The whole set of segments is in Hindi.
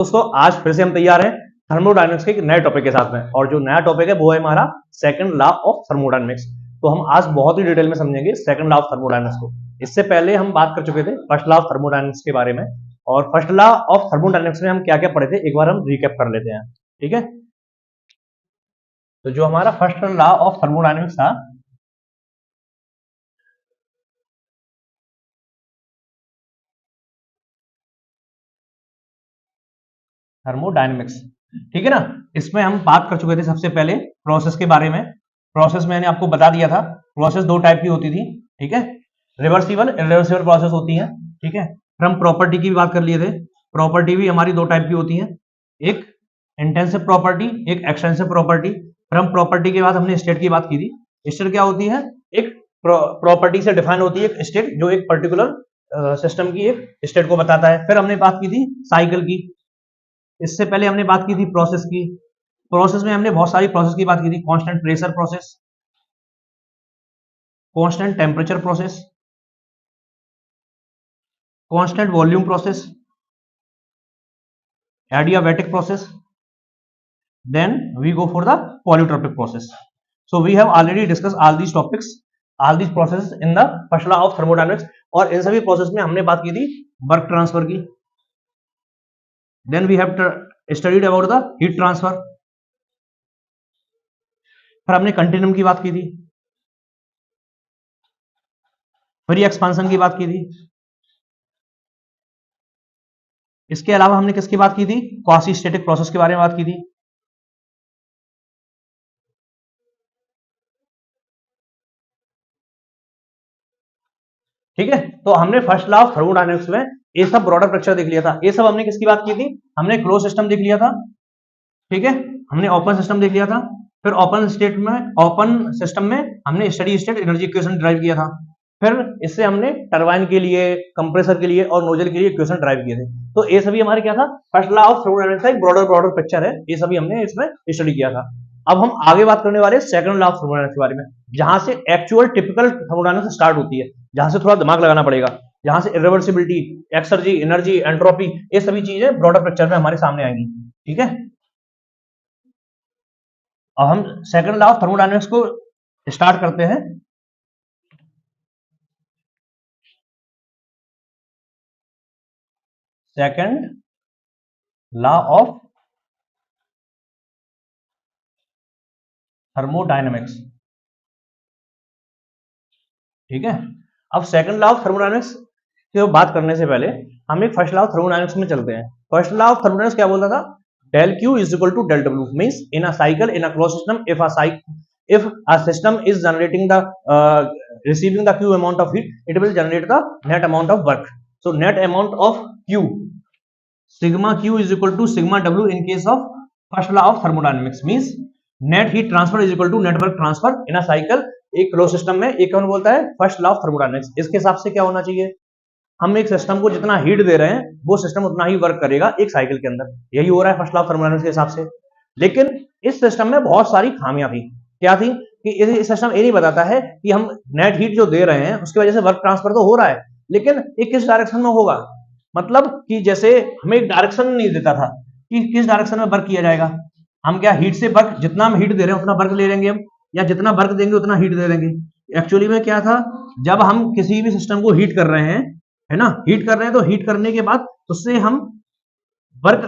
दोस्तों आज फिर से हम तैयार हैं थर्मोडायनेमिक्स के एक नए टॉपिक के साथ में। और जो नया टॉपिक है वो है हमारा सेकंड लॉ ऑफ थर्मोडायनेमिक्स। तो हम आज बहुत ही डिटेल में समझेंगे सेकंड लॉ ऑफ थर्मोडायनेमिक्स को। इससे पहले हम बात कर चुके थे फर्स्ट लॉ ऑफ थर्मोडायनेमिक्स के बारे में, और फर्स्ट लॉ ऑफ थर्मोडायनेमिक्स में हम क्या क्या पढ़े थे एक बार हम रिकैप कर लेते हैं। ठीक है, तो जो हमारा फर्स्ट लॉ ऑफ थर्मोडायनेमिक्स था, थर्मोडायनेमिक्स, ठीक है ना, इसमें हम बात कर चुके थे सबसे पहले प्रोसेस के बारे में। प्रोसेस मैंने आपको बता दिया था, प्रोसेस दो टाइप की होती थी। ठीक है, रिवर्सिबल इरिवर्सिबल प्रोसेस होती है। ठीक है, फिर हम प्रॉपर्टी की भी बात कर लिए थे। प्रॉपर्टी भी हमारी दो टाइप की होती है, एक इंटेंसिव प्रॉपर्टी, एक एक्सटेंसिव प्रॉपर्टी। फिर हम प्रॉपर्टी के बाद हमने स्टेट की बात की थी। स्टेट क्या होती है? एक प्रॉपर्टी से डिफाइन होती है एक स्टेट, जो एक पर्टिकुलर सिस्टम की एक स्टेट को बताता है। फिर हमने बात की थी साइकिल की। इससे पहले हमने बात की थी प्रोसेस की। प्रोसेस में हमने बहुत सारी प्रोसेस की बात की थी। Constant pressure process, constant temperature process, constant volume process, adiabatic process, then we go for the polytropic process. So we have already discussed all these topics, all these processes in the first law of thermodynamics। और इन सभी प्रोसेस में हमने बात की थी वर्क ट्रांसफर की। then we have studied about the heat transfer। फिर हमने कंटिन्यूम की बात की थी, फ्री एक्सपांशन की बात की थी। इसके अलावा हमने किसकी बात की थी? क्वासी स्टैटिक प्रोसेस के बारे में बात की थी। ठीक है, तो हमने फर्स्ट लॉ ऑफ थर्मोडायनेमिक्स में ये सब ब्रॉडर पिक्चर देख लिया था। ये सब हमने किसकी बात की थी? हमने क्लोज सिस्टम देख लिया था। ठीक है, हमने ओपन सिस्टम देख लिया था। फिर ओपन स्टेट में, ओपन सिस्टम में हमने steady state energy equation drive किया था। फिर इससे हमने टरबाइन के लिए, कंप्रेसर के लिए और नोजल के लिए इक्वेशन ड्राइव किए थे। तो ये सभी हमारे क्या था? फर्स्ट लॉ ऑफ थर्मोडायनेमिक्स का एक ब्रॉडर पिक्चर है। ये सभी हमने इसमें स्टडी किया था। अब हम आगे बात करने वाले सेकंड लॉ ऑफ थर्मोडायनेमिक्स के बारे में, जहां से एक्चुअल टिपिकल थर्मोडायनेमिक्स स्टार्ट होती है, जहां से थोड़ा दिमाग लगाना पड़ेगा, जहां से इरिवर्सिबिलिटी, एक्सर्जी, एनर्जी, एंट्रोपी, ये सभी चीजें ब्रॉडर पिक्चर में हमारे सामने आएंगी। ठीक है, अब हम सेकंड लॉ ऑफ थर्मोडायनेमिक्स को स्टार्ट करते हैं। Second law of thermodynamics. ठीक है, अब सेकंड लॉ ऑफ थर्मोडायनेमिक्स की बात करने से पहले हम एक फर्स्ट लॉ ऑफ थर्मोडायनेमिक्स में चलते हैं। फर्स्ट लॉ ऑफ थर्मोडायनेमिक्स क्या बोलता था? del q is equal to del w, means in a cycle, in a closed system, if a system is generating the receiving the q amount of heat, it will generate the net amount of work. So net amount of q, sigma q is equal to sigma w in case of first law of thermodynamics, means net heat transfer is equal to net work transfer in a cycle। एक क्लोज सिस्टम में एक कौन बोलता है? First law of thermodynamics. इसके हिसाब से क्या होना चाहिए? हम एक सिस्टम को जितना हीट दे रहे हैं वो सिस्टम उतना ही वर्क करेगा एक साइकिल के अंदर। यही हो रहा है फर्स्ट लॉ ऑफ थर्मोडायनेमिक्स के हिसाब से। लेकिन इस सिस्टम में बहुत सारी खामियां थी। क्या थी? कि इस सिस्टम ये नहीं बताता है कि हम नेट हीट जो दे रहे हैं उसकी वजह से वर्क ट्रांसफर तो हो रहा है, लेकिन ये किस डायरेक्शन में होगा। मतलब कि जैसे हमें एक डायरेक्शन नहीं देता था कि किस डायरेक्शन में वर्क किया जाएगा। हम क्या हीट से वर्क, जितना हम हीट दे रहे हैं उतना वर्क ले लेंगे हम, या जितना वर्क देंगे उतना हीट दे देंगे। एक्चुअली में क्या था, जब हम किसी भी सिस्टम को हीट कर रहे हैं, है ना, हीट कर रहे हैं, तो हीट करने के बाद उससे हम वर्क,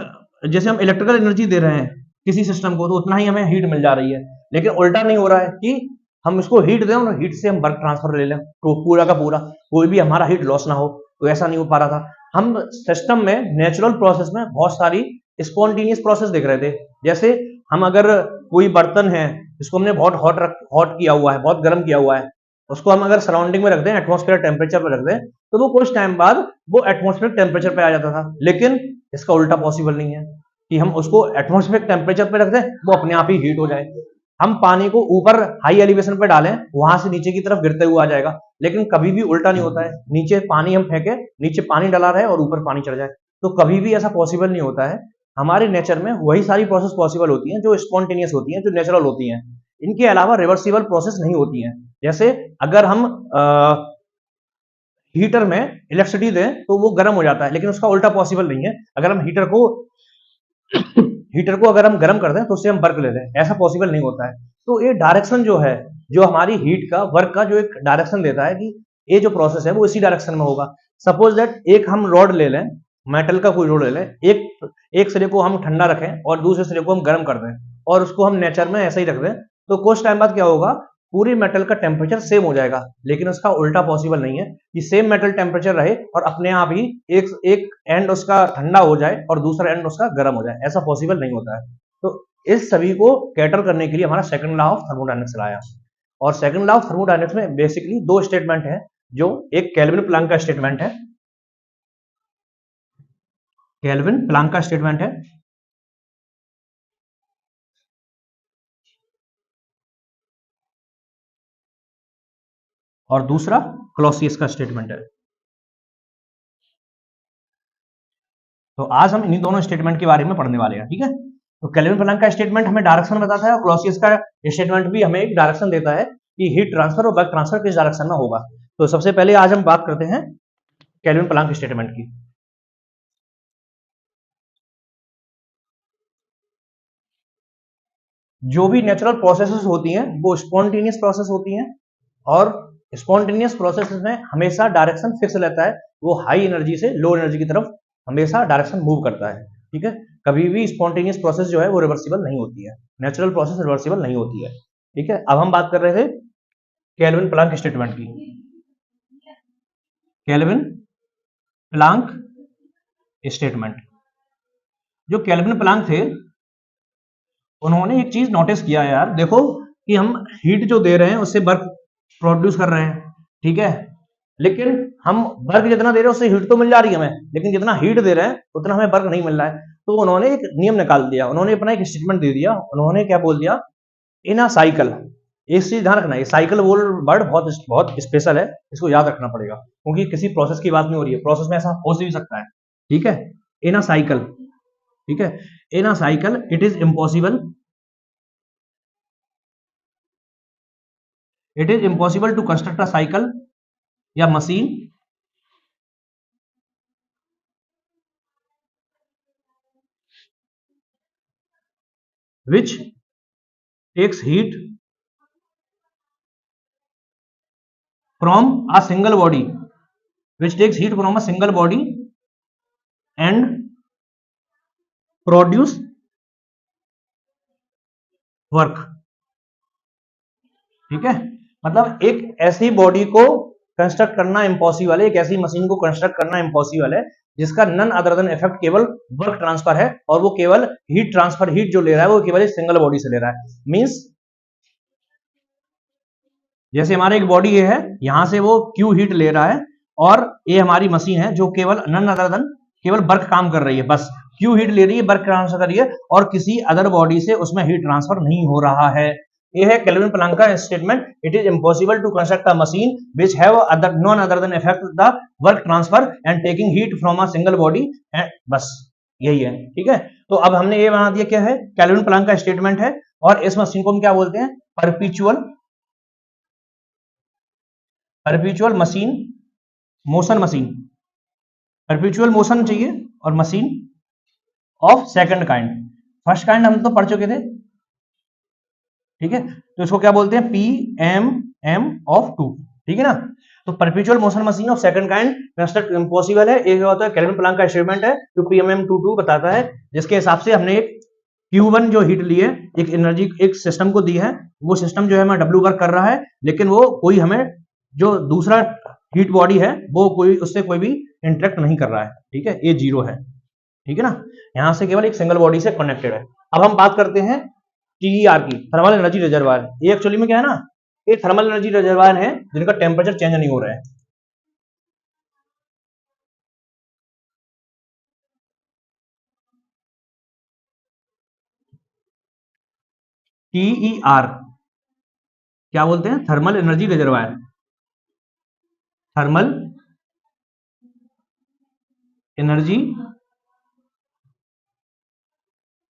जैसे हम इलेक्ट्रिकल एनर्जी दे रहे हैं किसी सिस्टम को, तो उतना ही हमें हीट मिल जा रही है। लेकिन उल्टा नहीं हो रहा है कि हम इसको हीट दें और हीट से हम वर्क ट्रांसफर ले लें, तो पूरा का पूरा कोई भी हमारा हीट लॉस ना हो। तो ऐसा नहीं हो पा रहा था। हम सिस्टम में नेचुरल प्रोसेस में बहुत सारी स्पॉन्टेनियस प्रोसेस देख रहे थे। जैसे हम अगर कोई बर्तन है जिसको हमने बहुत हॉट किया हुआ है, बहुत गर्म किया हुआ है, उसको हम अगर सराउंडिंग में रख दें, एटमॉस्फेयर टेम्परेचर पर रख दें, तो वो कुछ टाइम बाद वो एटमॉस्फेयर टेम्परेचर पे आ जाता था। लेकिन इसका उल्टा पॉसिबल नहीं है कि हम उसको एटमॉस्फेयर टेम्परेचर पे रख दें वो अपने आप ही हीट हो जाए। हम पानी को ऊपर हाई एलिवेशन पे डालें, वहां से नीचे की तरफ गिरते हुए आ जाएगा। लेकिन कभी भी उल्टा नहीं होता है, नीचे पानी हम फेंके, नीचे पानी डला रहे और ऊपर पानी चढ़ जाए, तो कभी भी ऐसा पॉसिबल नहीं होता है। हमारे नेचर में वही सारी प्रोसेस पॉसिबल होती हैं जो स्पॉन्टेनियस होती हैं, जो नेचुरल होती हैं। इनके अलावा रिवर्सिबल प्रोसेस नहीं होती हैं। जैसे अगर हम हीटर में इलेक्ट्रिसिटी दें तो वो गर्म हो जाता है, लेकिन उसका उल्टा पॉसिबल नहीं है। अगर हम हीटर को हीटर को अगर हम गर्म कर दें तो उससे हम वर्क ले लें, ऐसा पॉसिबल नहीं होता है। तो ये डायरेक्शन जो है, जो हमारी हीट का वर्क का जो एक डायरेक्शन देता है कि ये जो प्रोसेस है वो इसी डायरेक्शन में होगा। सपोज दैट एक हम रॉड ले लें, मेटल का कोई रॉड ले लें, एक सिरे को हम ठंडा रखें और दूसरे सिरे को हम गर्म कर दें और उसको हम नेचर में ऐसे ही रख दें, तो कुछ टाइम बाद क्या होगा, पूरी मेटल का टेम्परेचर सेम हो जाएगा। लेकिन उसका उल्टा पॉसिबल नहीं है कि सेम मेटल टेम्परेचर रहे और अपने आप ही एक एंड उसका ठंडा हो जाए और दूसरा एंड उसका गर्म हो जाए, ऐसा पॉसिबल नहीं होता है। तो इस सभी को कैटर करने के लिए हमारा सेकंड लॉ ऑफ थर्मोडायनेमिक्स लाया। और सेकंड लॉ ऑफ थर्मोडायनेमिक्स में बेसिकली दो स्टेटमेंट है, जो एक केल्विन प्लैंक का स्टेटमेंट है, केल्विन प्लैंक का स्टेटमेंट है, और दूसरा क्लॉसियस का स्टेटमेंट है। तो आज हम इन्हीं दोनों स्टेटमेंट के बारे में पढ़ने वाले हैं, ठीक है। तो केल्विन प्लैंक का स्टेटमेंट हमें डायरेक्शन बताता है और क्लॉसियस का स्टेटमेंट भी हमें एक डायरेक्शन देता है कि हीट ट्रांसफर और वर्क ट्रांसफर किस डायरेक्शन में होगा। तो सबसे पहले आज हम बात करते हैं केल्विन प्लैंक स्टेटमेंट की। जो भी नेचुरल प्रोसेसेस होती हैं वो स्पॉन्टेनियस प्रोसेस होती हैं, और स्पॉन्टेनियस प्रोसेसेस में हमेशा डायरेक्शन फिक्स रहता है, वो हाई एनर्जी से लो एनर्जी की तरफ हमेशा डायरेक्शन मूव करता है, ठीक है। कभी भी स्पॉन्टेनियस प्रोसेस जो है वो रिवर्सिबल नहीं होती है, नेचुरल प्रोसेस रिवर्सिबल नहीं होती है, ठीक है। अब हम बात कर रहे थे केल्विन प्लैंक स्टेटमेंट की। केल्विन प्लैंक स्टेटमेंट, जो केल्विन प्लैंक थे उन्होंने एक चीज नोटिस किया यार, देखो कि हम हीट जो दे रहे हैं उससे वर्क प्रोड्यूस कर रहे हैं, ठीक है, लेकिन हम वर्क जितना दे रहे हैं उससे हीट तो मिल जा रही है हमें, लेकिन जितना हीट दे रहे हैं उतना हमें वर्क नहीं मिल रहा है। तो उन्होंने एक नियम निकाल दिया, उन्होंने अपना एक स्टेटमेंट दे दिया। उन्होंने क्या बोल दिया, इन अ साइकिल, एक चीज ध्यान रखना, ये साइकिल वर्ड बहुत बहुत स्पेशल है, इसको याद रखना पड़ेगा, क्योंकि किसी प्रोसेस की बात नहीं हो रही है, प्रोसेस में ऐसा हो भी सकता है, ठीक है। इन अ साइकिल, ठीक है, in a cycle it is impossible, it is impossible to construct a cycle या machine which takes heat from a single body, which takes heat from a single body and produce work, ठीक है। मतलब एक ऐसी बॉडी को कंस्ट्रक्ट करना इम्पॉसिबल है, एक ऐसी मशीन को कंस्ट्रक्ट करना इम्पॉसिबल है जिसका नन अदर देन इफेक्ट केवल वर्क ट्रांसफर है, और वो केवल हीट ट्रांसफर, हीट जो ले रहा है वो केवल एक सिंगल बॉडी से ले रहा है। मींस जैसे हमारे एक बॉडी है, यहां से वो क्यू हीट ले रहा है, और ये हमारी मशीन है जो केवल नन अदर देन केवल वर्क काम कर रही है, बस क्यू हीट ले रही है, वर्क ट्रांसफर कर रही है, और किसी अदर बॉडी से उसमें हीट ट्रांसफर नहीं हो रहा है। ये है केल्विन प्लैंक का statement, it is impossible to construct a machine which have other non other than effect the work transfer and taking heat from a single body, बस यही है, ठीक है। तो अब हमने ये बना दिया, क्या है, केल्विन प्लैंक का स्टेटमेंट है, और इस मशीन को हम क्या बोलते हैं, perpetual machine, motion machine, perpetual motion चाहिए, और machine of second kind. First kind हम तो पढ़ चुके थे, ठीक है, तो इसको क्या बोलते हैं, P M M of two, ठीक है ना। तो perpetual motion machine of second kind construct impossible है, एक होता है केल्विन प्लैंक का स्टेटमेंट है जो PMM22 बताता है, जिसके हिसाब से हमने एक Q1 जो हीट ली है, एक एनर्जी एक सिस्टम को दी है, वो सिस्टम जो है हमें W वर्क कर रहा है, लेकिन वो कोई हमें जो दूसरा हीट बॉडी है वो कोई उससे कोई भी इंटरेक्ट नहीं कर रहा है, ठीक है, ये जीरो है, ठीक है ना, यहां से केवल एक सिंगल बॉडी से कनेक्टेड है। अब हम बात करते हैं TER की, थर्मल एनर्जी रिजर्वायर। ये एक्चुअली में क्या है ना, ये थर्मल एनर्जी रिजर्वायर है जिनका टेम्परेचर चेंज नहीं हो रहा है। TER क्या बोलते हैं, thermal energy reservoir, thermal energy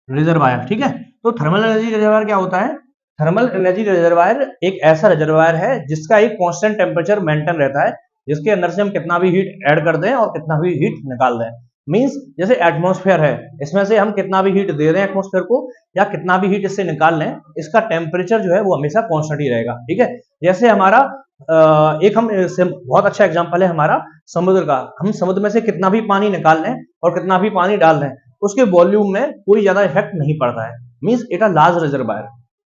reservoir, ठीक है। तो थर्मल एनर्जी रिजर्वायर क्या होता है, थर्मल एनर्जी रिजर्वायर एक ऐसा रिजर्वायर है जिसका एक कांस्टेंट टेम्परेचर मेंटेन रहता है, जिसके अंदर से हम कितना भी हीट ऐड कर दें और कितना भी हीट निकाल दें, मींस जैसे एटमॉस्फेयर है, इसमें से हम कितना भी हीट दे रहे हैं एटमॉस्फेयर को या कितना भी हीट इससे निकाल लें, इसका टेम्परेचर जो है वो हमेशा कांस्टेंट ही रहेगा। ठीक है, जैसे हमारा एक हम बहुत अच्छा एग्जांपल है हमारा समुद्र का। हम समुद्र में से कितना भी पानी निकाल लें और कितना भी पानी डाल दें, उसके वॉल्यूम में कोई ज्यादा इफेक्ट नहीं पड़ता है। Means it a large reservoir.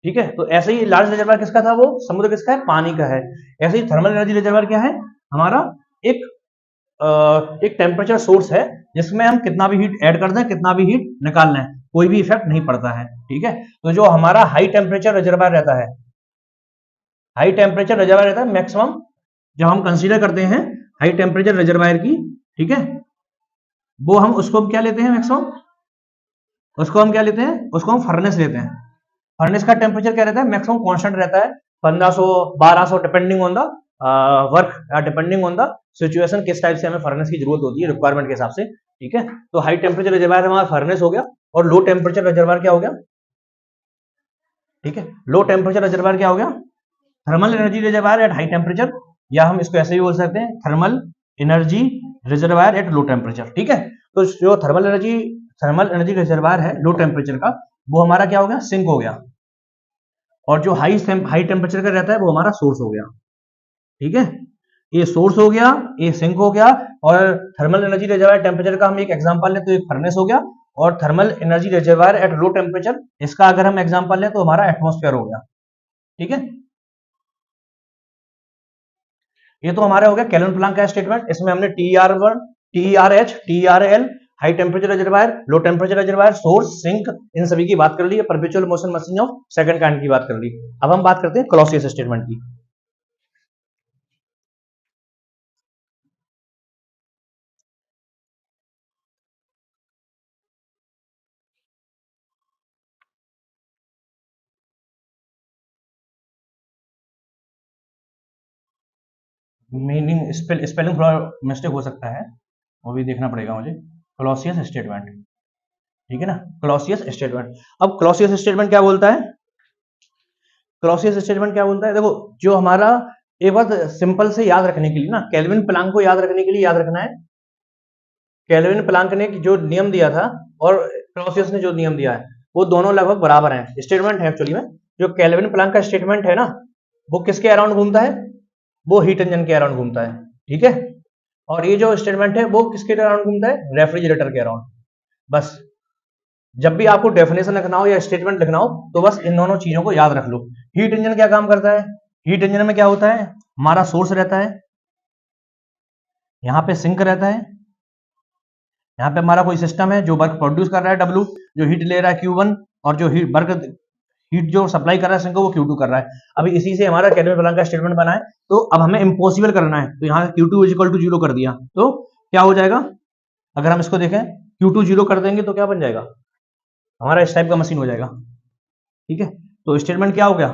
ठीक है, तो ऐसे ही लार्ज रिजर्वायर किसका था, वो समुद्र किसका है, पानी का है। ऐसे ही थर्मल एनर्जी रिजर्वायर क्या है, हमारा एक एक टेम्परेचर सोर्स है जिसमें हम कितना भी हीट ऐड कर दें, कितना भी हीट निकाल लें, कोई भी इफेक्ट नहीं पड़ता है। ठीक है, तो जो हमारा हाई टेम्परेचर रिजर्वायर रहता है, हाई टेम्परेचर रिजर्वायर रहता है मैक्सिमम, जब हम कंसीडर करते हैं हाई टेम्परेचर रिजर्वायर की, ठीक है, वो हम उसको क्या लेते हैं मैक्सिमम, उसको हम क्या लेते हैं, उसको हम फर्नेस लेते हैं। फर्नेस का टेम्परेचर क्या रहता है, मैक्सिमम कांस्टेंट रहता है 1500 1200 depending on the work, depending on the situation, किस टाइप से हमें फर्नेस की जरूरत होती है रिक्वायरमेंट के हिसाब से। ठीक है, तो हाई टेम्परेचर रिजर्वायर हमारा फर्नेस हो गया, और लो टेम्परेचर रिजर्वायर क्या हो गया, ठीक है, लो टेम्परेचर रिजर्वायर क्या हो गया, thermal energy reservoir at high temperature, या हम इसको ऐसे भी बोल सकते हैं thermal energy reservoir at low temperature. ठीक है, तो जो थर्मल एनर्जी रिजर्वायर है लो टेम्परेचर का, वो हमारा क्या हो गया, सिंक हो गया, और जो हाई टेम्परेचर का रहता है वो हमारा सोर्स हो गया। ठीक है, ये सोर्स हो गया, ये सिंक हो गया, और थर्मल एनर्जी रिजर्वायर टेम्परेचर का हम एक एग्जांपल लें तो एक फर्नेस हो गया, और thermal energy reservoir at low temperature, इसका अगर हम एग्जांपल लें तो हमारा एटमॉस्फेयर हो गया। ठीक है, ये तो हमारा हो गया केल्विन प्लैंक का स्टेटमेंट। इसमें हमने TR1, TRH, TRL, high temperature reservoir, low temperature reservoir, source, sink, इन सभी की बात कर ली। Perpetual motion machine of second kind की बात कर ली। अब हम बात करते हैं क्लॉसियस स्टेटमेंट की। मीनिंग स्पेलिंग थोड़ा मिस्टेक हो सकता है, वो भी देखना पड़ेगा मुझे। क्लॉसियस स्टेटमेंट, ठीक है ना, क्लॉसियस स्टेटमेंट। अब क्लॉसियस स्टेटमेंट क्या बोलता है, क्लॉसियस स्टेटमेंट क्या बोलता है, देखो जो हमारा, एक बात सिंपल से याद रखने के लिए ना, केल्विन प्लैंक को याद रखने के लिए याद रखना है, केल्विन प्लैंक ने जो नियम दिया था और क्लॉसियस ने जो नियम दिया है, वो दोनों लगभग बराबर हैं। स्टेटमेंट है एक्चुअली में, जो केल्विन प्लैंक का स्टेटमेंट है ना, वो किसके अराउंड घूमता है, वो हीट इंजन के अराउंड घूमता है। ठीक है, और ये जो स्टेटमेंट है वो किसके अराउंड घूमता है, रेफ्रिजरेटर के अराउंड। बस जब भी आपको डेफिनेशन लिखना हो या स्टेटमेंट लिखना हो तो बस इन दोनों चीजों को याद रख लो। हीट इंजन क्या काम करता है, हीट इंजन में क्या होता है, हमारा सोर्स रहता है, यहाँ पे सिंक रहता है, यहाँ पे हमारा कोई सिस्टम है जो वर्क प्रोड्यूस कर रहा है W, जो हीट ले रहा है Q1, और जो हीट जो सप्लाई कर रहा है सिंक को, वो Q2 कर रहा है। अभी इसी से हमारा केल्विन प्लैंक का स्टेटमेंट बना है। तो अब हमें इम्पॉसिबल करना है, तो यहाँ Q2 इक्वल टू 0 कर दिया तो क्या हो जाएगा, अगर हम इसको देखें Q2 0 कर देंगे तो क्या बन जाएगा, हमारा इस टाइप का मशीन हो जाएगा। ठीक है, तो स्टेटमेंट क्या हो गया,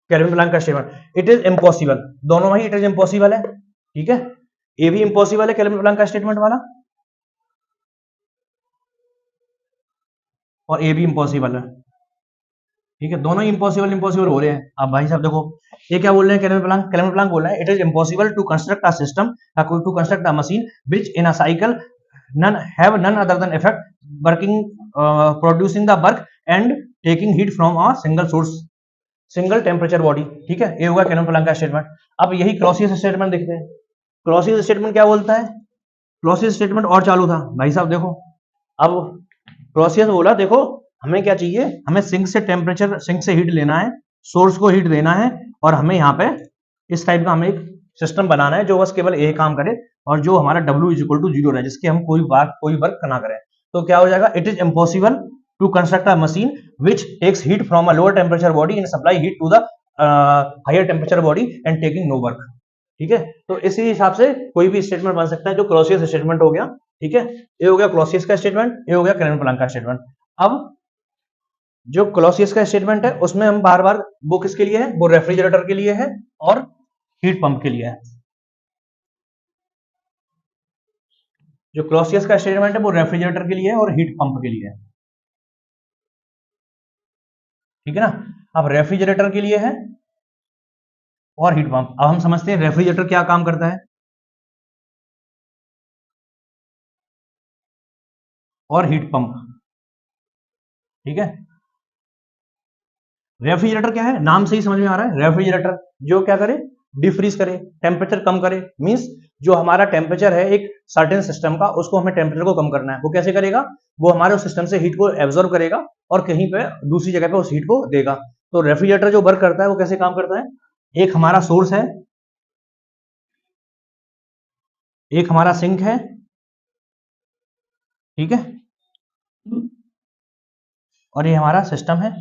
केल्विन प्लैंक का स्टेटमेंट, इट इज इम्पॉसिबल, दोनों में ही इट इज इम्पॉसिबल है। ठीक है, ये भी इम्पॉसिबल है केल्विन प्लैंक का स्टेटमेंट वाला, और ये भी इम्पॉसिबल है। ठीक है, दोनों ही इम्पॉसिबल इम्पॉसिबल हो रहे हैं। अब भाई साहब देखो, ये क्या बोल रहे हैं, केल्विन प्लैंक बोल रहे हैं, it is impossible to construct a system, to construct a machine which in a cycle none other than effect working, producing the work and taking heat from a single source, single temperature body. ठीक है, ये होगा केल्विन प्लैंक का स्टेटमेंट। अब यही क्लॉसियस स्टेटमेंट देखते हैं। क्लॉसियस स्टेटमेंट क्या बोलता है, क्लॉसियस स्टेटमेंट और चालू था भाई साहब। देखो अब क्लॉसियस बोला, देखो हमें क्या चाहिए, हमें सिंक से टेम्परेचर, सिंक से हीट लेना है, सोर्स को हीट देना है, और हमें यहाँ पे इस टाइप का हमें एक सिस्टम बनाना है जो बस केवल यही काम करे, और जो हमारा W इज इक्वल टू 0 रहे, जिसके हम कोई वर्क ना करें। तो क्या हो जाएगा, it is impossible to construct a machine which takes heat from a lower temperature body and supply heat to the higher temperature body and taking no work. ठीक है, तो इसी हिसाब से कोई भी स्टेटमेंट बन सकता है जो क्लॉसियस स्टेटमेंट हो गया। ठीक है, ये हो गया क्लॉसियस का स्टेटमेंट, ये हो गया केल्विन प्लैंक का स्टेटमेंट। अब जो क्लॉसियस का स्टेटमेंट है उसमें हम बार बार, वो किसके लिए है, वो रेफ्रिजरेटर के लिए है और हीट पंप के लिए है। जो क्लॉसियस का स्टेटमेंट है वो रेफ्रिजरेटर के लिए है और हीट पंप के लिए है। ठीक है ना, अब रेफ्रिजरेटर के लिए है और हीट पंप। अब हम समझते हैं रेफ्रिजरेटर क्या काम करता है। और हीट पंप। ठीक है, रेफ्रिजरेटर क्या है, नाम से ही समझ में आ रहा है, रेफ्रिजरेटर जो क्या करे, डिफ्रीज करे, टेम्परेचर कम करे। मींस जो हमारा टेम्परेचर है एक सर्टेन सिस्टम का, उसको हमें टेम्परेचर को कम करना है। वो कैसे करेगा, वो हमारे उस सिस्टम से हीट को एब्जॉर्ब करेगा और कहीं पे दूसरी जगह पे उस हीट को देगा। तो रेफ्रिजरेटर जो वर्क करता है वो कैसे काम करता है, एक हमारा सोर्स है, एक हमारा सिंक है, ठीक है, और ये हमारा सिस्टम है।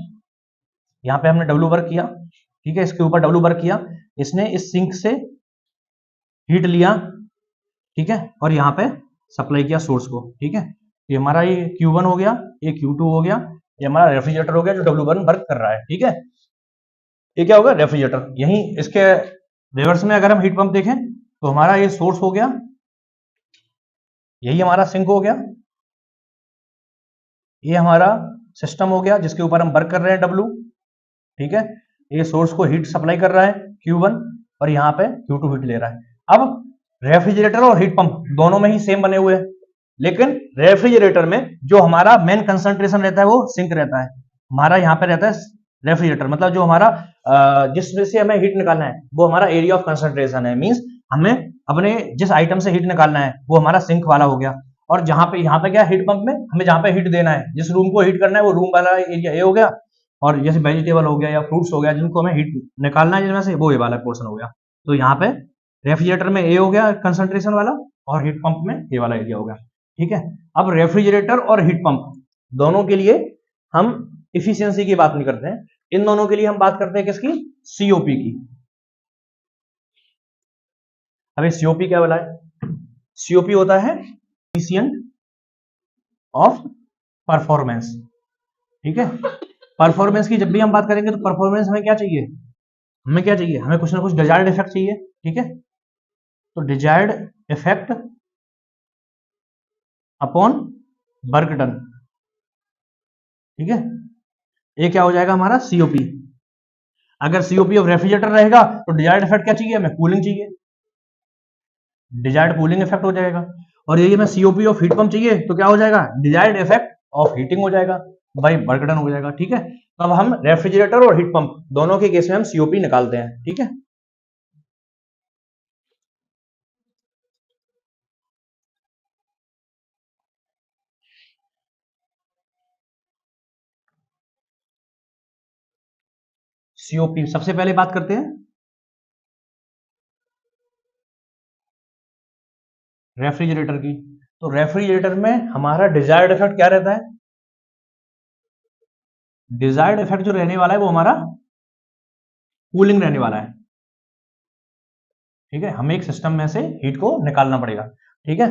यहाँ पे हमने डब्ल्यू वर्क किया, ठीक है, इसके ऊपर डब्ल्यू वर्क किया, इसने इस सिंक से हीट लिया, ठीक है, और यहाँ पे सप्लाई किया सोर्स को। ठीक है, ये हमारा ये Q1 हो गया, ये Q2 हो गया, ये हमारा रेफ्रिजरेटर हो गया जो W1 वर्क कर रहा है। ठीक है, ये क्या होगा, रेफ्रिजरेटर। यहीं इसके रिवर्स में अगर हम हीट पंप देखें तो हमारा ये सोर्स हो गया, यही हमारा सिंक हो गया, ये हमारा सिस्टम हो गया जिसके ऊपर हम वर्क कर रहे हैं W। ठीक है, ये सोर्स को हीट सप्लाई कर रहा है Q1 और यहाँ पे Q2 हीट ले रहा है। अब रेफ्रिजरेटर और हीट पंप दोनों में ही सेम बने हुए हैं, लेकिन रेफ्रिजरेटर में जो हमारा मेन कंसंट्रेशन रहता है वो सिंक रहता है, हमारा यहाँ पे रहता है रेफ्रिजरेटर। मतलब जो हमारा जिसमें से हमें हीट निकालना है वो हमारा एरिया ऑफ कंसंट्रेशन है। मींस हमें अपने जिस आइटम से हीट निकालना है वो हमारा सिंक वाला हो गया, और जहां पे यहाँ पे क्या हीट पंप में हमें जहां पे हीट देना है, जिस रूम को हीट करना है वो रूम वाला एरिया ये हो गया, और जैसे वेजिटेबल हो गया या फ्रूट्स हो गया जिनको हमें हीट निकालना है जिनमें से, वो ये वाला पोर्शन हो गया। तो यहाँ पे रेफ्रिजरेटर में ए हो गया कंसंट्रेशन वाला, और हीट पंप में ये वाला एरिया हो गया। ठीक है, अब रेफ्रिजरेटर और हीट पंप दोनों के लिए हम इफिशियंसी की बात नहीं करते हैं, इन दोनों के लिए हम बात करते हैं किसकी, सीओपी की। अभी सीओपी क्या बोला है, सीओपी होता है एफिशिएंट ऑफ परफॉर्मेंस। ठीक है, परफॉर्मेंस की जब भी हम बात करेंगे तो परफॉर्मेंस हमें क्या चाहिए, हमें क्या चाहिए, हमें कुछ ना कुछ डिजायर्ड इफेक्ट चाहिए। ठीक है, तो desired effect upon work done. ठीक है, ये क्या हो जाएगा हमारा सीओपी। अगर सीओपी ऑफ रेफ्रिजरेटर रहेगा तो डिजायर्ड इफेक्ट क्या चाहिए, हमें कूलिंग चाहिए, डिजायर्ड कूलिंग इफेक्ट हो जाएगा। और यही हमें सीओपी ऑफ हीट पंप चाहिए तो क्या हो जाएगा, डिजायर्ड इफेक्ट ऑफ हीटिंग हो जाएगा, बाई वर्क डन हो जाएगा। ठीक है, तो अब हम रेफ्रिजरेटर और हीट पंप दोनों के केस में हम सीओपी निकालते हैं। ठीक है, सीओपी सबसे पहले बात करते हैं रेफ्रिजरेटर की। तो रेफ्रिजरेटर में हमारा डिजायर्ड इफेक्ट क्या रहता है, डिजायर्ड इफेक्ट जो रहने वाला है वो हमारा कूलिंग रहने वाला है। ठीक है, हमें एक सिस्टम में से हीट को निकालना पड़ेगा। ठीक है,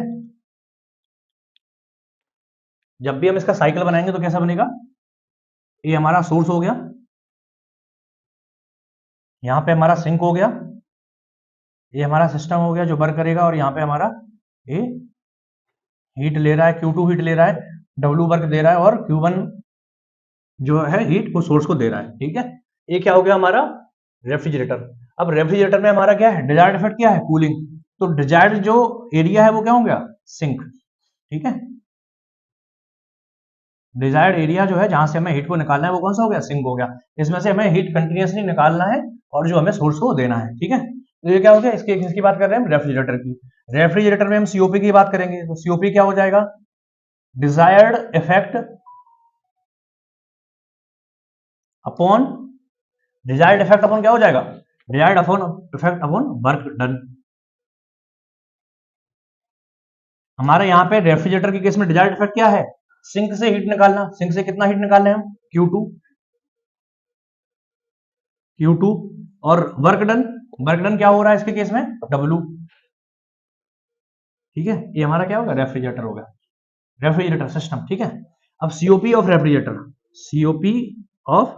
जब भी हम इसका साइकिल बनाएंगे तो कैसा बनेगा, ये हमारा सोर्स हो गया, यहाँ पे हमारा सिंक हो गया, ये हमारा सिस्टम हो गया जो वर्क करेगा, और यहाँ पे हमारा ये हीट ले रहा है, Q2 हीट ले रहा है, W वर्क दे रहा है, और Q1 जो है हीट को सोर्स को दे रहा है। ठीक है, ये क्या हो गया हमारा रेफ्रिजरेटर। अब रेफ्रिजरेटर में हमारा क्या है, डिजायर्ड इफेक्ट क्या है, कूलिंग। तो डिजायर्ड जो एरिया है वो क्या हो गया, सिंक। ठीक है, डिजायर्ड एरिया जो है जहां से हमें हीट को निकालना है वो कौन सा हो गया, सिंक हो गया। इसमें से हमें हीट कंटिन्यूसली निकालना है और जो हमें सोर्स को देना है। ठीक है, तो ये क्या हो गया, इसकी बात कर रहे हैं हम रेफ्रिजरेटर की। रेफ्रिजरेटर में हम सीओपी की बात करेंगे तो सीओपी क्या हो जाएगा, desired effect upon, desired effect upon क्या हो जाएगा, desired upon effect upon work done. हमारे यहाँ पे रेफ्रिजरेटर के केस में डिजायर्ड इफेक्ट क्या है, सिंक से हीट निकालना। सिंक से कितना हीट निकालना है हम, Q2, Q2, और वर्क डन, वर्क डन क्या हो रहा है इसके केस में, W। ठीक है, ये हमारा क्या होगा, रेफ्रिजरेटर होगा, रेफ्रिजरेटर सिस्टम। ठीक है, अब COP of refrigerator, COP of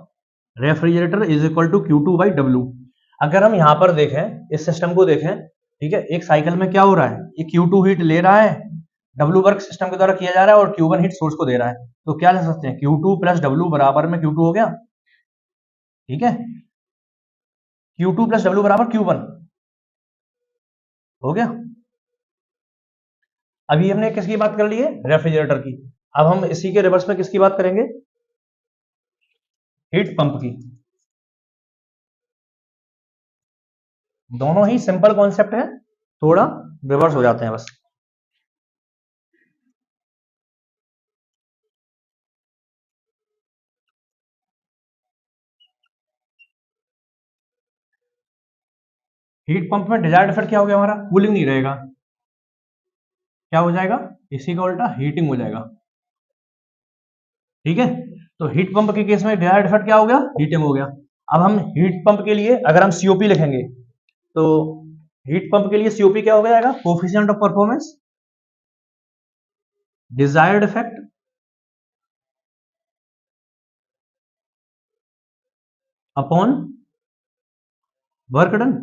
refrigerator is equal to Q2 by W। अगर हम यहां पर देखें, इस सिस्टम को देखें, ठीक है, एक साइकिल में क्या हो रहा है, ये Q2 हीट ले रहा है, W वर्क सिस्टम के द्वारा किया जा रहा है, और Q1 हीट सोर्स को दे रहा है। तो क्या लिख सकते हैं, Q2 प्लस W बराबर में Q2 हो गया। ठीक है, Q2 प्लस W बराबर Q1 हो गया। अभी हमने किसकी बात कर ली है, रेफ्रिजरेटर की। अब हम इसी के रिवर्स में किसकी बात करेंगे, हीट पंप की। दोनों ही सिंपल कॉन्सेप्ट है, थोड़ा रिवर्स हो जाते हैं बस। हीट पंप में डिजायर्ड इफेक्ट क्या हो गया हमारा, कूलिंग नहीं रहेगा, क्या हो जाएगा, इसी का उल्टा हीटिंग हो जाएगा। ठीक है, तो हीट पंप के केस में डिजायर्ड इफेक्ट क्या हो गया, हीटिंग हो गया। अब हम हीट पंप के लिए अगर हम सीओपी लिखेंगे तो हीट पंप के लिए सीओपी क्या हो जाएगा, coefficient of performance desired effect upon work done.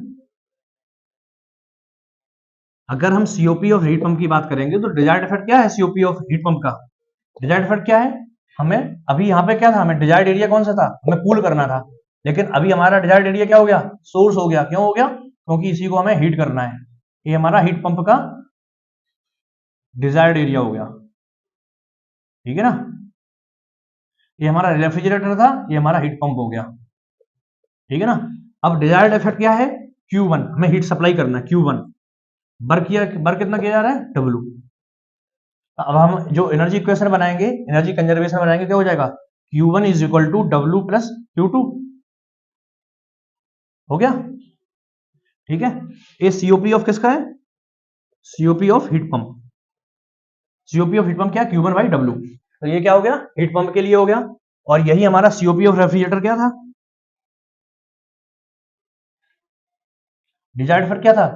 अगर हम सीओपी ऑफ हीट पंप की बात करेंगे तो डिजायर्ड इफेक्ट क्या है सीओपी ऑफ हीट पंप का, डिजायर्ड इफेक्ट क्या है, हमें अभी यहाँ पे क्या था, हमें डिजायर्ड एरिया कौन सा था, हमें कूल करना था, लेकिन अभी हमारा डिजायर्ड एरिया क्या हो गया, सोर्स हो गया। क्यों हो गया, क्योंकि इसी को हमें हीट करना है। ये हमारा हीट पंप का डिजायर्ड एरिया हो गया, ठीक है ना। ये हमारा रेफ्रिजरेटर था, ये हमारा हीट पंप हो गया, ठीक है ना। अब डिजायर्ड इफेक्ट क्या है, Q1, हमें हीट सप्लाई करना है, Q1 वर्क कितना किया जा रहा है, W। अब हम जो एनर्जी इक्वेशन बनाएंगे, एनर्जी कंजर्वेशन बनाएंगे, क्या हो जाएगा, Q1 is equal to W plus Q2, हो गया, ठीक है। ये सीओपी ऑफ किसका है, COP of heat pump, COP of heat pump क्या, Q1 बाई W। तो ये क्या हो गया, हीट पंप के लिए हो गया। और यही हमारा सीओपी ऑफ रेफ्रिजरेटर क्या था, डिजायर्ड इफेक्ट क्या था,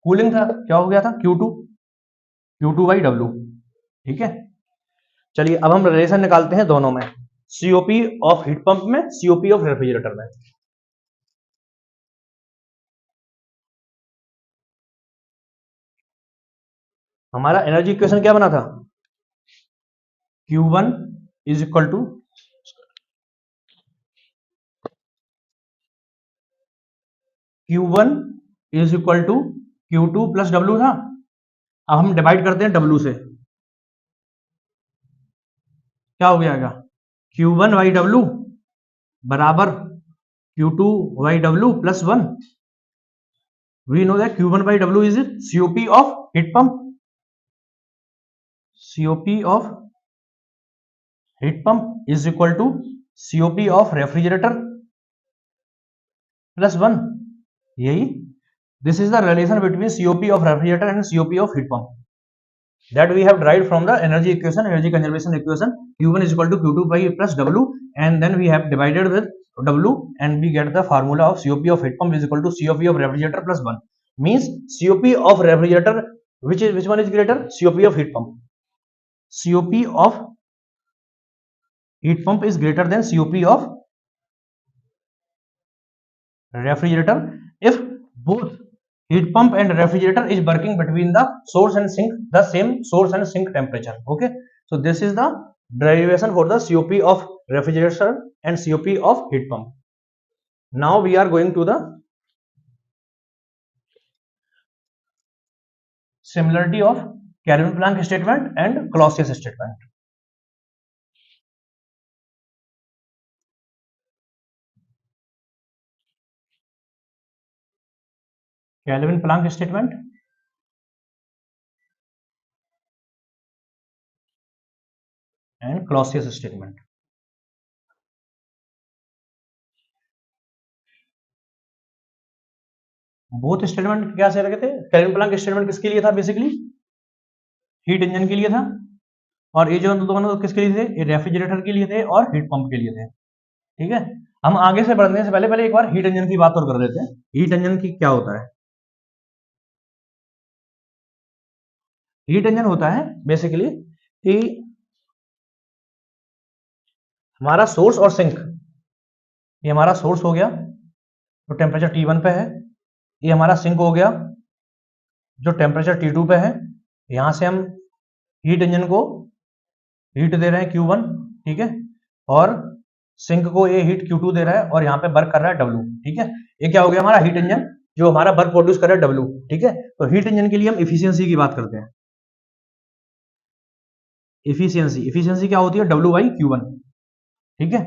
कूलिंग था, क्या हो गया था, Q2 बाई W, ठीक है। चलिए अब हम रिलेशन निकालते हैं दोनों में, सीओपी ऑफ हीट पंप में, सीओपी ऑफ रेफ्रिजरेटर में। हमारा एनर्जी इक्वेशन क्या बना था, Q1 is equal to Q1 is equal to Q2 plus W था। अब हम डिवाइड करते हैं W से, क्या हो जाएगा, Q1 बाई W बराबर Q2 by W plus 1। We know that Q1 by W is COP of heat pump, COP of heat pump is equal to COP of refrigerator plus 1। यही, this is the relation between COP of refrigerator and COP of heat pump that we have derived from the energy equation, energy conservation equation. Q1 is equal to Q2 by plus W, and then we have divided with W and we get the formula of COP of heat pump is equal to COP of refrigerator plus 1. Means COP of refrigerator, which one is greater, COP of heat pump. COP of heat pump is greater than COP of refrigerator if both heat pump and refrigerator is working between the source and sink, the same source and sink temperature. Okay, so this is the derivation for the COP of refrigerator and COP of heat pump. Now we are going to the similarity of Kelvin-Planck statement and Clausius statement. Kelvin-Planck statement and Clausius statement. Both statement क्या से लगे थे, केल्विन प्लैंक स्टेटमेंट किसके लिए था, बेसिकली हीट इंजन के लिए था, और ये जो दोनों किसके लिए थे, ये रेफ्रिजरेटर के लिए थे और हीट पंप के लिए थे। ठीक है, हम आगे से बढ़ने से पहले एक बार हीट इंजन की बात और कर लेते हैं। हीट इंजन की क्या होता है, हीट इंजन होता है बेसिकली कि हमारा सोर्स और सिंक, ये हमारा सोर्स हो गया जो टेम्परेचर T1 पे है, ये हमारा सिंक हो गया जो टेम्परेचर T2 पे है। यहां से हम हीट इंजन को हीट दे रहे हैं Q1, ठीक है, और सिंक को ये हीट Q2 दे रहा है और यहाँ पे वर्क कर रहा है W। ठीक है, ये क्या हो गया हमारा हीट इंजन जो हमारा वर्क प्रोड्यूस कर रहा है W। ठीक है, तो हीट इंजन के लिए हम इफिशियंसी की बात करते हैं। एफिशिएंसी क्या होती है W/Q1, ठीक है।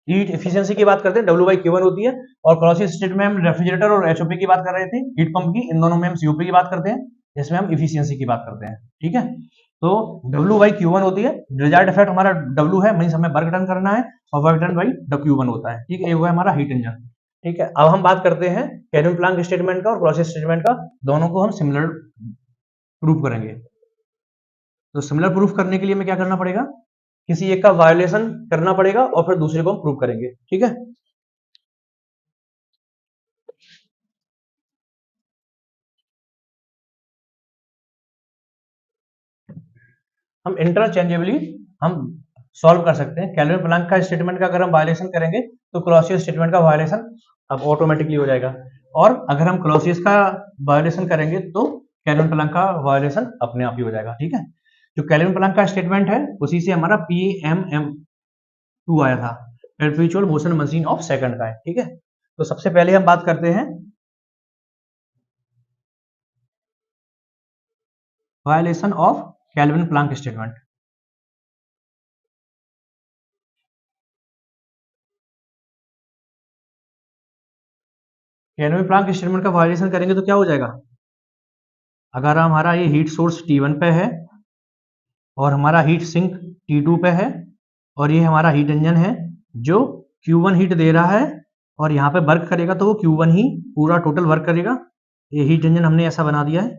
हीट एफिशिएंसी की बात करते हैं W/Q1 होती है। और क्लॉसियस स्टेट में हम रेफ्रिजरेटर और एचओपी की बात कर रहे थे, हीट पंप की, इन दोनों में हम सीओपी की बात करते हैं, इसमें हम एफिशिएंसी की बात करते हैं, ठीक है। तो W/Q1 होती है, डिजायर्ड इफेक्ट हमारा W है, मींस हमें वर्क डन करना है, और वर्क डन बाई Q1 होता है, ठीक है। ये हुआ हमारा हीट इंजन, ठीक है। अब हम बात करते हैं केल्विन प्लैंक स्टेटमेंट का और क्लॉसियस स्टेटमेंट का, दोनों को हम सिमिलर प्रूफ करेंगे। तो सिमिलर प्रूफ करने के लिए हमें क्या करना पड़ेगा, किसी एक का वायोलेशन करना पड़ेगा और फिर दूसरे को हम प्रूव करेंगे, ठीक है। हम इंटरचेंजेबली हम सॉल्व कर सकते हैं। केल्विन प्लैंक का स्टेटमेंट का अगर हम वायोलेशन करेंगे तो क्लॉसियस स्टेटमेंट का वायोलेशन अब ऑटोमेटिकली हो जाएगा, और अगर हम क्लॉसियस का वायोलेशन करेंगे तो केल्विन प्लैंक का वायोलेशन अपने आप ही हो जाएगा, ठीक है। जो केल्विन प्लैंक का स्टेटमेंट है उसी से हमारा PMM2 आया था, perpetual motion machine of second का है, ठीक है। तो सबसे पहले हम बात करते हैं violation of Kelvin Planck statement. Kelvin Planck statement का वायोलेशन करेंगे तो क्या हो जाएगा, अगर हमारा ये हीट सोर्स T1 पे है और हमारा हीट सिंक T2 पे है, और ये हमारा हीट इंजन है जो Q1 हीट दे रहा है, और यहाँ पे वर्क करेगा तो वो Q1 ही पूरा टोटल वर्क करेगा। ये हीट इंजन हमने ऐसा बना दिया है,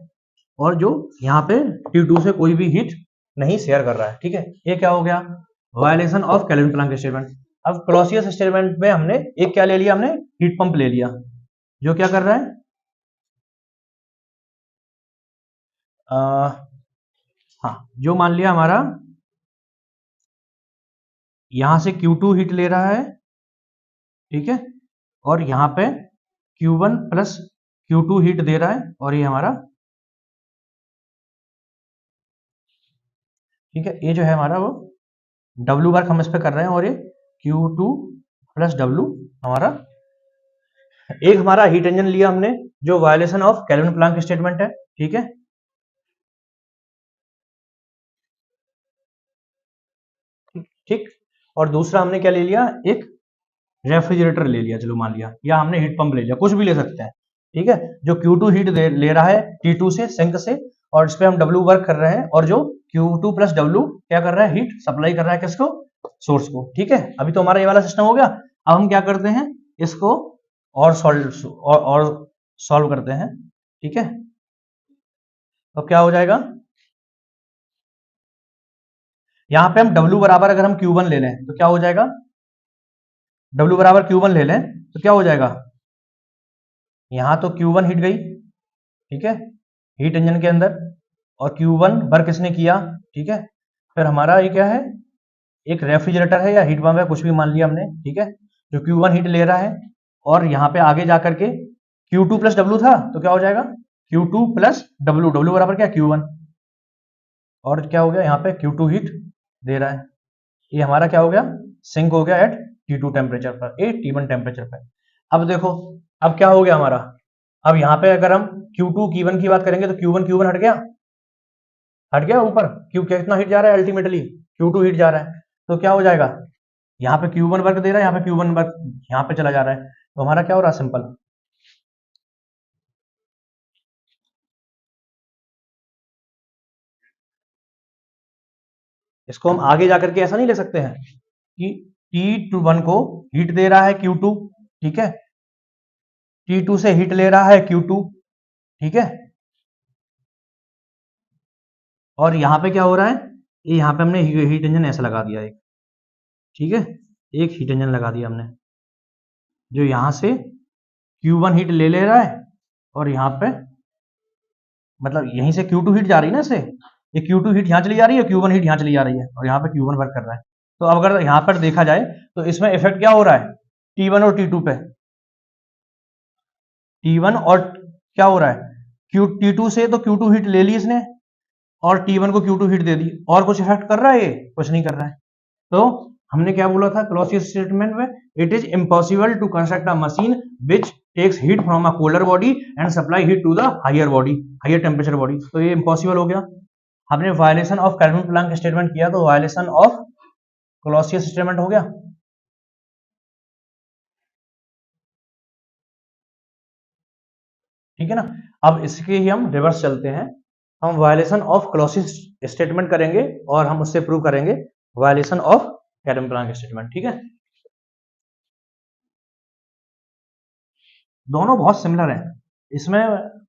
और जो यहाँ पे T2 से कोई भी हीट नहीं शेयर कर रहा है, ठीक है। ये क्या हो गया, violation of Kelvin Planck statement. अब क्लॉसियस स्टेटमेंट में हमने एक क्या ले लिया, हमने हीट पंप ले लिया, जो क्या कर रहा है, हाँ, जो मान लिया हमारा यहां से Q2 हीट ले रहा है, ठीक है, और यहां पे Q1 प्लस Q2 हीट दे रहा है, और ये हमारा, ठीक है, ये जो है हमारा वो W वर्क हम इस पे कर रहे हैं, और ये Q2 प्लस W हमारा, एक हमारा हीट इंजन लिया हमने जो violation of Kelvin Planck statement है, ठीक है। ठीक, और दूसरा हमने क्या ले लिया, एक रेफ्रिजरेटर ले लिया, चलो मान लिया, या हमने हीट पंप ले लिया, कुछ भी ले सकते हैं, ठीक है। जो Q2 हीट ले रहा है T2 से, सिंक से, और इस पे हम W वर्क कर रहे हैं, और जो Q2 प्लस W क्या कर रहा है, हीट सप्लाई कर रहा है किसको, सोर्स को, ठीक है। अभी तो हमारा ये वाला सिस्टम हो गया। अब हम क्या करते हैं, इसको और सॉल्व करते हैं, ठीक है। तो क्या हो जाएगा, यहां पे हम W बराबर अगर हम Q1 ले लें तो क्या हो जाएगा, W बराबर Q1 ले लें तो क्या हो जाएगा, यहां तो Q1 हीट गई, ठीक है, हीट इंजन के अंदर, और Q1 वर्क किसने किया, ठीक है। फिर हमारा ये क्या है, एक रेफ्रिजरेटर है या हीट पंप है, कुछ भी मान लिया हमने, ठीक है, जो Q1 हीट ले रहा है, और यहाँ पे आगे जाकर के Q2 प्लस W था, तो क्या हो जाएगा Q2 प्लस W बराबर क्या, Q1, और क्या हो गया, यहाँ पे Q2 हीट दे रहा है, ये हमारा क्या हो गया, सिंक हो गया एट T2 टेम्परेचर पर, T1 टेम्परेचर पर। अब देखो, अब क्या हो गया हमारा, अब यहाँ पे अगर हम Q2 Q1 की बात करेंगे तो Q1 हट गया ऊपर, क्यों, कितना हीट जा रहा है, अल्टीमेटली Q2 हीट जा रहा है, तो क्या हो जाएगा, यहाँ पे Q1 वर्क दे रहा है, यहाँ पे Q1 वर्क यहाँ पे चला जा रहा है, तो हमारा क्या हो रहा है, सिंपल, इसको हम आगे जाकर के ऐसा नहीं ले सकते हैं कि T1 को हीट दे रहा है Q2, ठीक है, T2 से हीट ले रहा है Q2, ठीक है, और यहां पे क्या हो रहा है, ये यहां पे हमने हीट इंजन ऐसा लगा दिया एक, ठीक है, एक हीट इंजन लगा दिया हमने, जो यहां से Q1 हीट ले रहा है, और यहां पे मतलब यहीं से Q2 हीट जा रही है ना, इससे ये Q2 हीट यहां चली जा रही है, Q1 हीट यहां चली जा रही है, और यहाँ पे Q1 वर्क कर रहा है। तो अब अगर यहां पर देखा जाए तो इसमें इफेक्ट क्या हो रहा है, T1 और T2 पे, T1 और क्या हो रहा है, T2 से तो Q2 हीट ले ली इसने, और T1 को Q2 हीट दे दी, और कुछ इफेक्ट कर रहा है, ये कुछ नहीं कर रहा है। तो हमने क्या बोला था क्लॉसियस स्टेटमेंट में, it is impossible to construct a machine which takes heat from a colder body and supply heat to the higher body, higher temperature body, तो ये इम्पॉसिबल हो गया, हमने violation of Kelvin Planck statement किया तो वायलेशन ऑफ क्लॉसियस स्टेटमेंट हो गया। ठीक है ना। अब इसके ही हम रिवर्स चलते हैं, हम वायलेशन ऑफ क्लॉसियस स्टेटमेंट करेंगे और हम उससे प्रूव करेंगे violation of Kelvin Planck statement. ठीक है, दोनों बहुत सिमिलर हैं, इसमें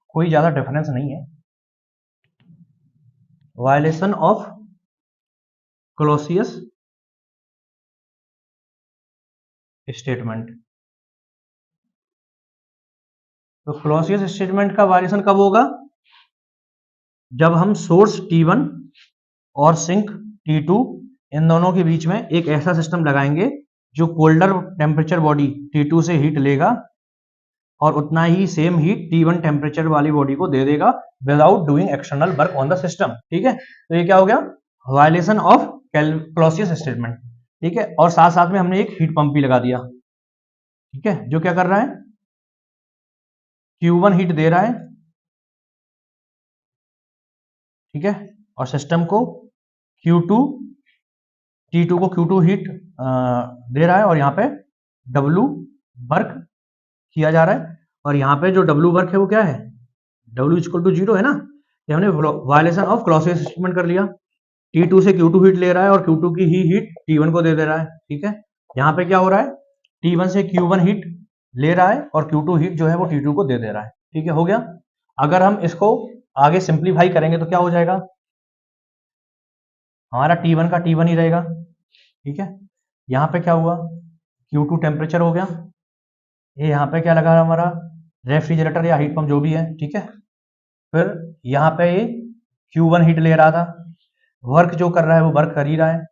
कोई ज्यादा डिफरेंस नहीं है। वायलेशन ऑफ क्लॉसियस स्टेटमेंट, तो क्लॉसियस स्टेटमेंट का वायलेशन कब होगा? जब हम सोर्स T1 और सिंक T2 इन दोनों के बीच में एक ऐसा सिस्टम लगाएंगे जो कोल्डर टेम्परेचर बॉडी T2 से हीट लेगा और उतना ही सेम हीट T1 टेम्परेचर वाली बॉडी को दे देगा without doing external work on the system. ठीक है, तो ये क्या हो गया? Violation of Clausius statement. ठीक है, और साथ साथ में हमने एक हीट पंप भी लगा दिया। ठीक है, जो क्या कर रहा है? Q1 हीट दे रहा है, ठीक है, और सिस्टम को Q2 T2 को Q2 हीट दे रहा है और यहाँ पे W वर्क किया जा रहा है, और यहाँ पे जो W वर्क है वो क्या है? W इक्वल टू 0 है ना। ये हमने वायलेशन ऑफ क्लॉसियस स्टेटमेंट कर लिया। T2 से Q2 हीट ले रहा है और Q2 की ही हीट T1 को दे रहा है। ठीक है, यहाँ पे क्या हो रहा है? T1 से Q1 हीट ले रहा है और Q2 हीट जो है वो T2 को दे रहा है। ठीक है, हो गया। अगर हम इसको आगे सिंप्लीफाई करेंगे तो क्या हो जाएगा? हमारा T1 का T1 ही रहेगा। ठीक है, यहाँ पे क्या हुआ? Q2 टेम्परेचर हो गया, ये यहाँ पे क्या लगा हमारा? रेफ्रिजरेटर या हीट पंप जो भी है। ठीक है, फिर यहाँ पे ये Q1 हीट ले रहा था, वर्क जो कर रहा है वो वर्क कर ही रहा है।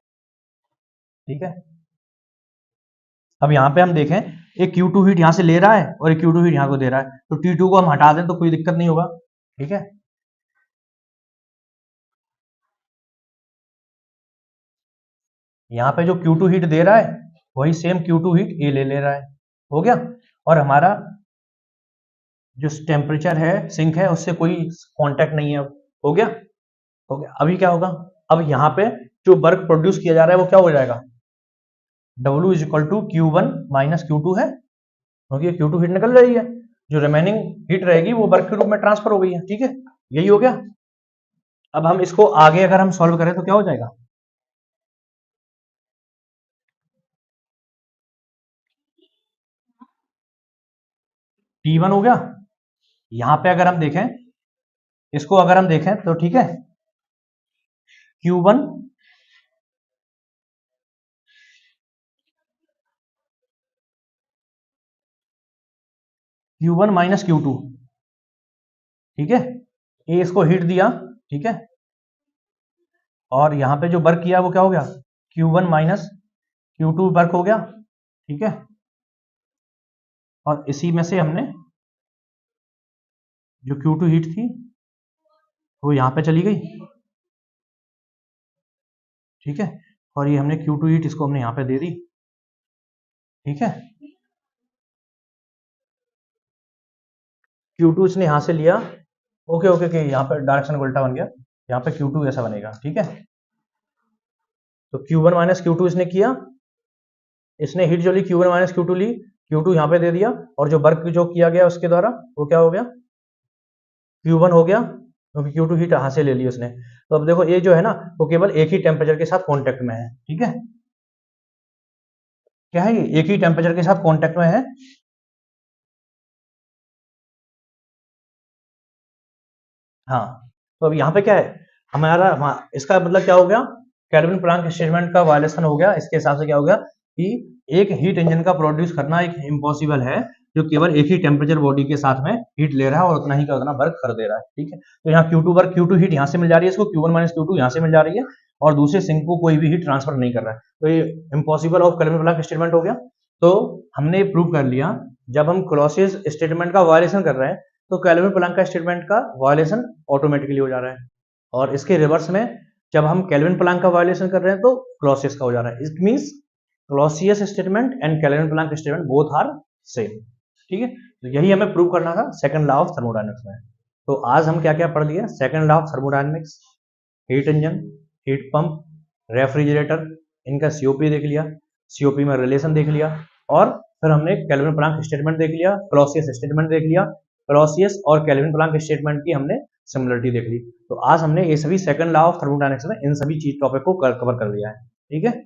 ठीक है, अब यहाँ पे हम देखें, एक Q2 हीट यहाँ से ले रहा है और एक Q2 हीट यहाँ को दे रहा है, तो T2 को हम हटा दें तो कोई दिक्कत नहीं होगा। ठीक है, यहाँ पे जो Q2 हीट दे रहा है वही सेम Q2 हीट ए ले रहा है। हो गया, और हमारा जो टेम्परेचर है सिंक है उससे कोई कांटेक्ट नहीं है। हो गया, हो गया। अभी क्या होगा? अब यहाँ पे जो वर्क प्रोड्यूस किया जा रहा है वो क्या हो जाएगा? W is equal to Q1 minus Q2 है, क्योंकि Q2 हीट निकल रही है, जो रिमेनिंग हीट रहेगी वो वर्क के रूप में ट्रांसफर हो गई है। ठीक है, यही हो गया। अब हम इसको आगे अगर हम सॉल्व करें तो क्या हो जाएगा? T1 हो गया। यहां पे अगर हम देखें, इसको अगर हम देखें तो ठीक है, Q1 Q1 माइनस Q2। ठीक है, ये इसको हीट दिया। ठीक है, और यहां पे जो वर्क किया वो क्या हो गया? Q1 माइनस Q2 वर्क हो गया। ठीक है, और इसी में से हमने जो Q2 हीट थी वो यहां पे चली गई। ठीक है, और ये हमने Q2 हीट इसको हमने यहां पे दे दी। ठीक है, Q2 इसने यहां से लिया। ओके ओके ओके, यहाँ पे डायरेक्शन उल्टा बन गया, यहाँ पे Q2 ऐसा बनेगा। ठीक है, तो Q1 माइनस Q2 इसने किया, इसने हीट जो ली Q1 माइनस Q2 ली, Q2 यहाँ पे दे दिया, और जो वर्क जो किया गया उसके द्वारा वो क्या हो गया? Q1 हो गया, क्योंकि Q2 हीट यहाँ से ले ली उसने। तो अब देखो ये जो है ना वो केवल एक ही टेम्परेचर के साथ कॉन्टेक्ट में है। ठीक है, क्या है? ये एक ही टेम्परेचर के साथ कॉन्टेक्ट में है। हाँ, तो अब यहाँ पे क्या है हमारा, इसका मतलब क्या हो गया? केल्विन प्लैंक स्टेटमेंट का वायलेशन हो गया। इसके हिसाब से क्या हो गया कि एक हीट इंजन का प्रोड्यूस करना एक इम्पॉसिबल है जो केवल एक ही टेम्परेचर बॉडी के साथ में हीट ले रहा है और उतना ही का उतना वर्क कर दे रहा है। ठीक है, तो यहाँ Q2 वर्क, Q2 हीट यहाँ से मिल जा रही है इसको, Q1 माइनस Q2 यहाँ से मिल जा रही है, और दूसरे सिंक को कोई भी हीट ट्रांसफर नहीं कर रहा है। तो ये impossible of Kelvin Planck statement हो गया। तो हमने प्रूव कर लिया, जब हम क्लॉसियस स्टेटमेंट का वायलेशन कर रहे हैं तो केल्विन प्लैंक का स्टेटमेंट का वायलेशन ऑटोमेटिकली हो जा रहा है, और इसके रिवर्स में जब हम केल्विन प्लैंक का वायलेशन कर रहे हैं तो क्लॉसियस का हो जा रहा है। It means Clausius statement and Kelvin Planck statement both are same. ठीक है, तो यही हमें प्रूव करना था सेकंड लॉ ऑफ थर्मोडायनेमिक्स में। तो आज हम क्या क्या पढ़ लिए? Second law of thermodynamics heat engine, heat pump, refrigerator, इनका सीओपी देख लिया, सीओपी में रिलेशन देख लिया, और फिर हमने केल्विन प्लैंक स्टेटमेंट देख लिया, क्लॉसियस स्टेटमेंट देख लिया, क्लॉसियस और केल्विन प्लैंक स्टेटमेंट की हमने सिमिलरिटी देख ली। तो आज हमने ये सभी सेकंड लॉ ऑफ थर्मोडायनेमिक्स में इन सभी चीज टॉपिक को कवर कर लिया है। ठीक है।